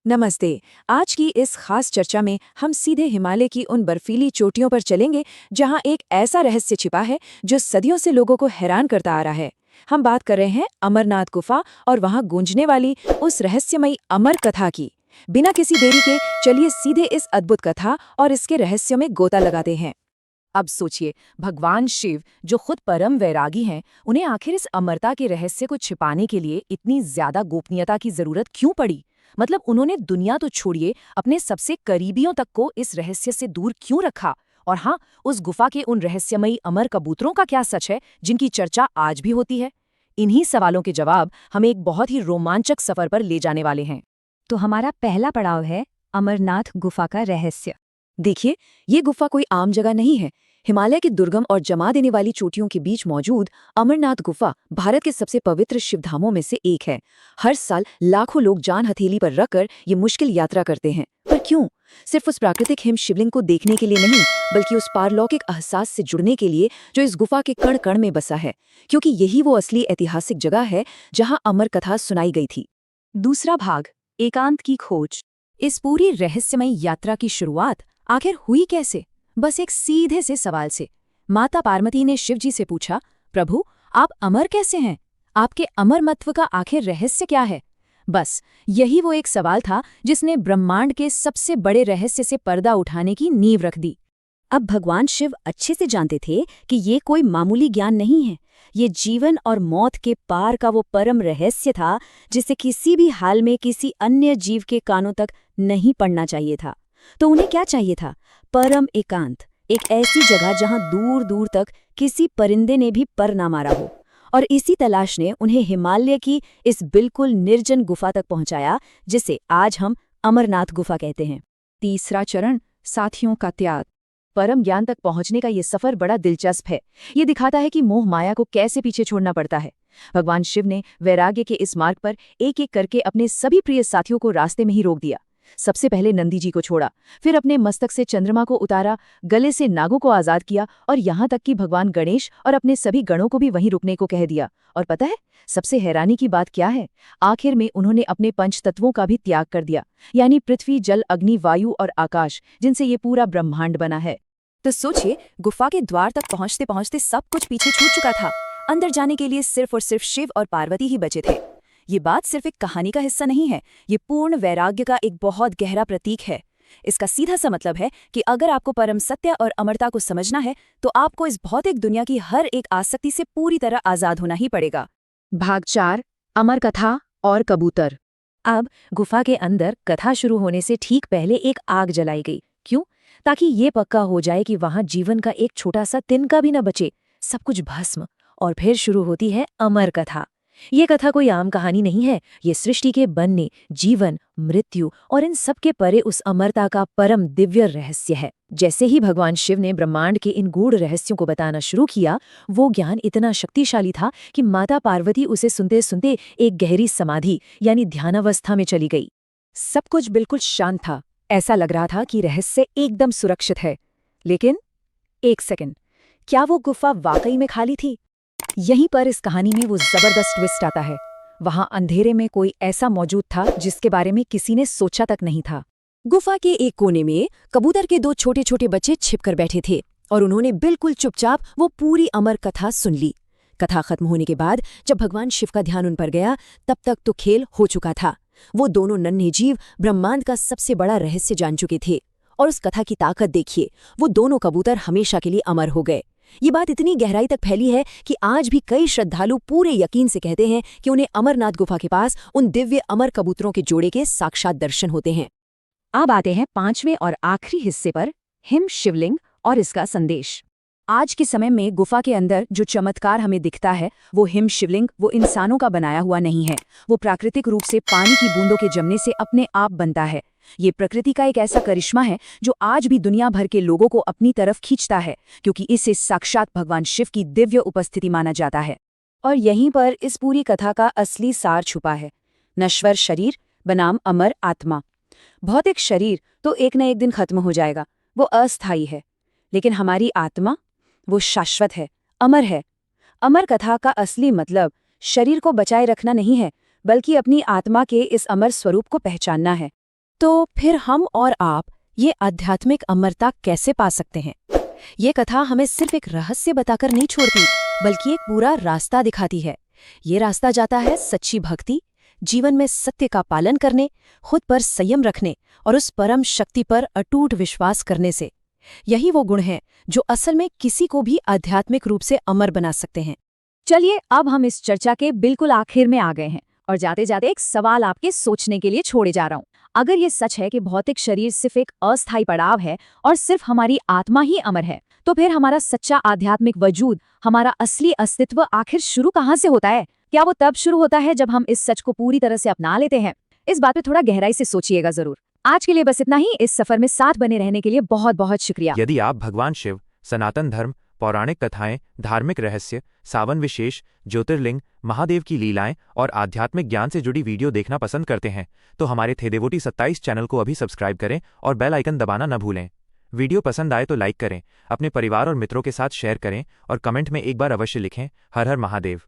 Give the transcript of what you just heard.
नमस्ते। आज की इस खास चर्चा में हम सीधे हिमालय की उन बर्फीली चोटियों पर चलेंगे जहां एक ऐसा रहस्य छिपा है जो सदियों से लोगों को हैरान करता आ रहा है। हम बात कर रहे हैं अमरनाथ गुफा और वहां गूंजने वाली उस रहस्यमयी अमर कथा की। बिना किसी देरी के चलिए सीधे इस अद्भुत कथा और इसके रहस्यों में गोता लगाते हैं। अब सोचिए, भगवान शिव जो खुद परम वैरागी हैं, उन्हें आखिर इस अमरता के रहस्य को छिपाने के लिए इतनी ज्यादा गोपनीयता की जरूरत क्यों पड़ी? मतलब उन्होंने दुनिया तो छोड़िए, अपने सबसे करीबियों तक को इस रहस्य से दूर क्यों रखा? और हाँ, उस गुफा के उन रहस्यमयी अमर कबूतरों का क्या सच है जिनकी चर्चा आज भी होती है? इन्हीं सवालों के जवाब हमें एक बहुत ही रोमांचक सफर पर ले जाने वाले हैं। तो हमारा पहला पड़ाव है अमरनाथ गुफा का रहस्य। देखिए, ये गुफा कोई आम जगह नहीं है। हिमालय की दुर्गम और जमा देने वाली चोटियों के बीच मौजूद अमरनाथ गुफा भारत के सबसे पवित्र शिवधामों में से एक है। हर साल लाखों लोग जान हथेली पर रखकर ये मुश्किल यात्रा करते हैं। पर क्यों? सिर्फ उस प्राकृतिक हिम शिवलिंग को देखने के लिए नहीं, बल्कि उस पारलौकिक एहसास से जुड़ने के लिए जो इस गुफा के कण कण में बसा है। क्योंकि यही वो असली ऐतिहासिक जगह है जहाँ अमर कथा सुनाई गई थी। दूसरा भाग, एकांत की खोज। इस पूरी रहस्यमयी यात्रा की शुरुआत आखिर हुई कैसे? बस एक सीधे से सवाल से। माता पार्वती ने शिवजी से पूछा, प्रभु, आप अमर कैसे हैं? आपके अमरमत्व का आखिर रहस्य क्या है? बस यही वो एक सवाल था जिसने ब्रह्मांड के सबसे बड़े रहस्य से पर्दा उठाने की नींव रख दी। अब भगवान शिव अच्छे से जानते थे कि ये कोई मामूली ज्ञान नहीं है। ये जीवन और मौत के पार का वो परम रहस्य था जिसे किसी भी हाल में किसी अन्य जीव के कानों तक नहीं पड़ना चाहिए था। तो उन्हें क्या चाहिए था? परम एकांत, एक ऐसी जगह जहां दूर दूर तक किसी परिंदे ने भी पर ना मारा हो। और इसी तलाश ने उन्हें हिमालय की इस बिल्कुल निर्जन गुफा तक पहुंचाया, जिसे आज हम अमरनाथ गुफा कहते हैं। तीसरा चरण, साथियों का त्याग। परम ज्ञान तक पहुंचने का ये सफर बड़ा दिलचस्प है। ये दिखाता है कि मोह माया को कैसे पीछे छोड़ना पड़ता है। भगवान शिव ने वैराग्य के इस मार्ग पर एक एक करके अपने सभी प्रिय साथियों को रास्ते में ही रोक दिया। सबसे पहले नंदी जी को छोड़ा, फिर अपने मस्तक से चंद्रमा को उतारा, गले से नागों को आजाद किया और यहाँ तक कि भगवान गणेश और अपने सभी गणों को भी वहीं रुकने को कह दिया। और पता है, सबसे हैरानी की बात क्या है? आखिर में उन्होंने अपने पंच तत्वों का भी त्याग कर दिया, यानी पृथ्वी, जल, अग्नि, वायु और आकाश, जिनसे ये पूरा ब्रह्मांड बना है। तो सोचिए, गुफा के द्वार तक पहुंचते पहुंचते सब कुछ पीछे छूट चुका था। अंदर जाने के लिए सिर्फ और सिर्फ शिव और पार्वती ही बचे थे। ये बात सिर्फ एक कहानी का हिस्सा नहीं है, ये पूर्ण वैराग्य का एक बहुत गहरा प्रतीक है। इसका सीधा सा मतलब है कि अगर आपको परम सत्य और अमरता को समझना है तो आपको इस भौतिक दुनिया की हर एक आसक्ति से पूरी तरह आजाद होना ही पड़ेगा। भाग 4, अमर कथा और कबूतर। अब गुफा के अंदर कथा शुरू होने से ठीक पहले एक आग जलाई गई। क्यों? ताकि ये पक्का हो जाए कि वहां जीवन का एक छोटा सा तिनका भी न बचे, सब कुछ भस्म। और फिर शुरू होती है अमर कथा। ये कथा कोई आम कहानी नहीं है, ये सृष्टि के बनने, जीवन, मृत्यु और इन सब के परे उस अमरता का परम दिव्य रहस्य है। जैसे ही भगवान शिव ने ब्रह्मांड के इन गूढ़ रहस्यों को बताना शुरू किया, वो ज्ञान इतना शक्तिशाली था कि माता पार्वती उसे सुनते सुनते एक गहरी समाधि यानी ध्यानावस्था में चली गई। सब कुछ बिल्कुल शांत था, ऐसा लग रहा था कि रहस्य एकदम सुरक्षित है। लेकिन एक सेकंड, क्या वो गुफा वाकई में खाली थी? यहीं पर इस कहानी में वो जबरदस्त ट्विस्ट आता है। वहां अंधेरे में कोई ऐसा मौजूद था जिसके बारे में किसी ने सोचा तक नहीं था। गुफा के एक कोने में कबूतर के 2 छोटे छोटे बच्चे छिपकर बैठे थे और उन्होंने बिल्कुल चुपचाप वो पूरी अमर कथा सुन ली। कथा खत्म होने के बाद जब भगवान शिव का ध्यान उन पर गया, तब तक तो खेल हो चुका था। वो दोनों नन्हे जीव ब्रह्मांड का सबसे बड़ा रहस्य जान चुके थे। और उस कथा की ताकत देखिए, वो दोनों कबूतर हमेशा के लिए अमर हो गए। ये बात इतनी गहराई तक फैली है कि आज भी कई श्रद्धालु पूरे यकीन से कहते हैं कि उन्हें अमरनाथ गुफा के पास उन दिव्य अमर कबूतरों के जोड़े के साक्षात दर्शन होते हैं। अब आते हैं 5वें और आखिरी हिस्से पर, हिम शिवलिंग और इसका संदेश। आज के समय में गुफा के अंदर जो चमत्कार हमें दिखता है, वो हिम शिवलिंग वो इंसानों का बनाया हुआ नहीं है। वो प्राकृतिक रूप से पानी की बूंदों के जमने से अपने आप बनता है। ये प्रकृति का एक ऐसा करिश्मा है जो आज भी दुनिया भर के लोगों को अपनी तरफ खींचता है, क्योंकि इसे साक्षात भगवान शिव की दिव्य उपस्थिति माना जाता है। और यहीं पर इस पूरी कथा का असली सार छुपा है। नश्वर शरीर बनाम अमर आत्मा। भौतिक शरीर तो एक न एक दिन खत्म हो जाएगा, वो अस्थायी है। लेकिन हमारी आत्मा, वो शाश्वत है, अमर है। अमर कथा का असली मतलब शरीर को बचाए रखना नहीं है, बल्कि अपनी आत्मा के इस अमर स्वरूप को पहचानना है। तो फिर हम और आप ये आध्यात्मिक अमरता कैसे पा सकते हैं? ये कथा हमें सिर्फ एक रहस्य बताकर नहीं छोड़ती, बल्कि एक पूरा रास्ता दिखाती है। ये रास्ता जाता है सच्ची भक्ति, जीवन में सत्य का पालन करने, खुद पर संयम रखने और उस परम शक्ति पर अटूट विश्वास करने से। यही वो गुण हैं जो असल में किसी को भी आध्यात्मिक रूप से अमर बना सकते हैं। चलिए अब हम इस चर्चा के बिल्कुल आखिर में आ गए हैं और जाते जाते एक सवाल आपके सोचने के लिए छोड़े जा रहा हूँ। अगर ये सच है कि भौतिक शरीर सिर्फ एक अस्थायी पड़ाव है और सिर्फ हमारी आत्मा ही अमर है, तो फिर हमारा सच्चा आध्यात्मिक वजूद, हमारा असली अस्तित्व आखिर शुरू कहाँ से होता है? क्या वो तब शुरू होता है जब हम इस सच को पूरी तरह से अपना लेते हैं? इस बात पे थोड़ा गहराई से सोचिएगा जरूर। आज के लिए बस इतना ही। इस सफर में साथ बने रहने के लिए बहुत बहुत शुक्रिया। यदि आप भगवान शिव, सनातन धर्म, पौराणिक कथाएं, धार्मिक रहस्य, सावन विशेष, ज्योतिर्लिंग, महादेव की लीलाएं और आध्यात्मिक ज्ञान से जुड़ी वीडियो देखना पसंद करते हैं तो हमारे थे देवोटी 27 चैनल को अभी सब्सक्राइब करें और बेल आइकन दबाना न भूलें। वीडियो पसंद आए तो लाइक करें, अपने परिवार और मित्रों के साथ शेयर करें और कमेंट में एक बार अवश्य लिखें, हर हर महादेव।